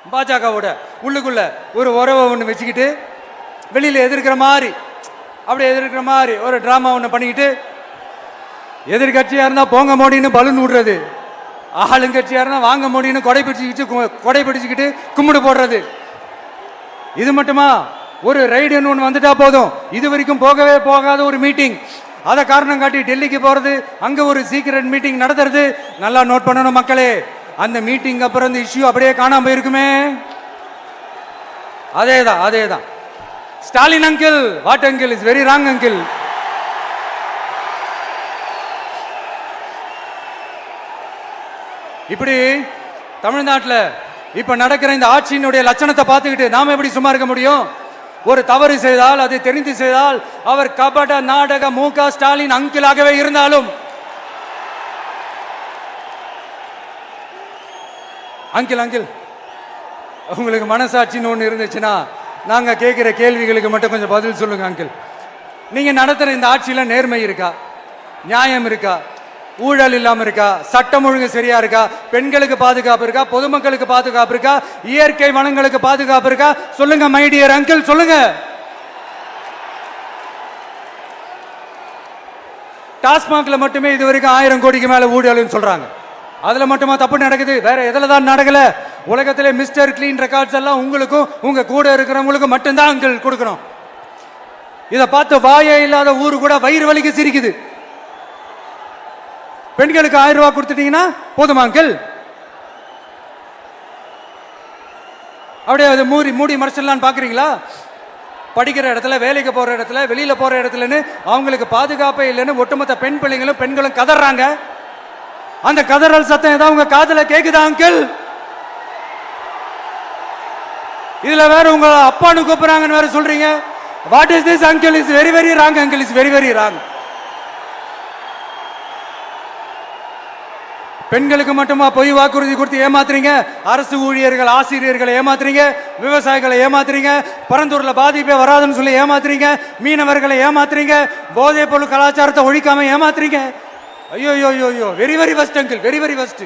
பாஜகவோட உள்ளுக்குள்ள ஒரு உறவை ஒன்று வச்சுக்கிட்டு வெளியில் எதிர்க்கிற மாதிரி அப்படி எதிர்க்கிற மாதிரி ஒரு ட்ராமா ஒன்று பண்ணிக்கிட்டு எதிர்கட்சியாக இருந்தால் போங்க மோடின்னு பலூன் விடுறது, ஆளுங்கட்சியாக இருந்தால் வாங்க மோடின்னு கொடை பிடிச்சிக்கிட்டு கும்பிடு போடுறது. இது மட்டுமா? ஒரு ரைடுன்னு ஒன்று வந்துட்டா போதும், இது வரைக்கும் போகவே போகாத ஒரு மீட்டிங், அதை காரணம் காட்டி டெல்லிக்கு போகிறது, அங்கே ஒரு சீக்ரெட் மீட்டிங் நடத்துறது. நல்லா நோட் பண்ணணும் மக்களே, அந்த மீட்டிங் அப்புறம் இந்த இஷ்யூ அப்படியே காணாம போயிருக்குமே. அதேதான் Stalin uncle, what uncle is very wrong uncle. இப்படி தமிழ்நாட்டில் இப்ப நடக்கிற இந்த ஆட்சியினுடைய லட்சணத்தை பார்த்துக்கிட்டு நாம எப்படி சும்மா இருக்க முடியும்? ஒரு தவறு செய்தால், அதை தெரிந்து செய்தால், அவர் கபட நாடக மு.க. ஸ்டாலின் அங்கிளாகவே இருந்தாலும், அங்கிள் உங்களுக்கு மனசாட்சின்னு ஒன்று இருந்துச்சுன்னா நாங்க கேட்கிற கேள்விகளுக்கு மட்டும் கொஞ்சம் பதில் சொல்லுங்க அங்கிள். நீங்க நடத்துற இந்த ஆட்சியில நேர்மை இருக்கா? நியாயம் இருக்கா? ஊழல் இல்லாம இருக்கா? சட்டம் ஒழுங்கு சரியா இருக்கா? பெண்களுக்கு பாதுகாப்பு இருக்கா? பொதுமக்களுக்கு பாதுகாப்பு இருக்கா? இயற்கை வளங்களுக்கு பாதுகாப்பு இருக்கா? சொல்லுங்க மை டியர் அங்கிள், சொல்லுங்க. டாஸ்மாக்ல மட்டுமே இது வரைக்கும் 1000 கோடிக்கு மேல ஊழல்னு சொல்றாங்க. அதுல மட்டுமா தப்பு நடக்குது? வேற எதுல தான் நடக்கல? உலகத்திலே மிஸ்டர் கிளீன் ரெக்கார்ட்ஸ் எல்லாம் உங்களுக்கும் உங்க கூட இருக்கிறவங்களுக்கும் மட்டும்தான் அங்கிள் கொடுக்கணும். இதை பார்த்து வாயே இல்லாத ஊரு கூட வயிறு வலிக்கு சிரிக்குது. பெண்களுக்கு 1000 ரூபாய் கொடுத்துட்டீங்கன்னா போதுமா அங்கிள்? அப்படியே அது மூடி மறைச்சிடலான்னு பாக்குறீங்களா? படிக்கிற இடத்துல, வேலைக்கு போற இடத்துல, வெளியில போற இடத்துலன்னு அவங்களுக்கு பாதுகாப்பே இல்லைன்னு ஒட்டுமொத்த பெண்களும் கதறாங்க. அந்த கதறல் சத்தம் ஏதாவது உங்க காதுல கேக்குதா அங்கிள்? இதுல வேற உங்க அப்பான்னு கூப்பிடுறாங்கன்னு வேற சொல்றீங்க. What is this uncle? Is very very wrong uncle, is very very wrong. பெண்களுக்கு மட்டுமா பொய் வாக்குறுதி கொடுத்து ஏமாத்துறீங்க? அரசு ஊழியர்கள், ஆசிரியர்களை ஏமாத்துறீங்க, விவசாயிகளை ஏமாத்துறீங்க, பரந்தூர்ல பாதிப்பே வராதுன்னு சொல்லி ஏமாத்துறீங்க, மீனவர்களை ஏமாத்துறீங்க, போதைப் பொருள் கலாச்சாரத்தை ஒழிக்காம ஏமாத்துறீங்க. ஐயோ very very first uncle, very very first.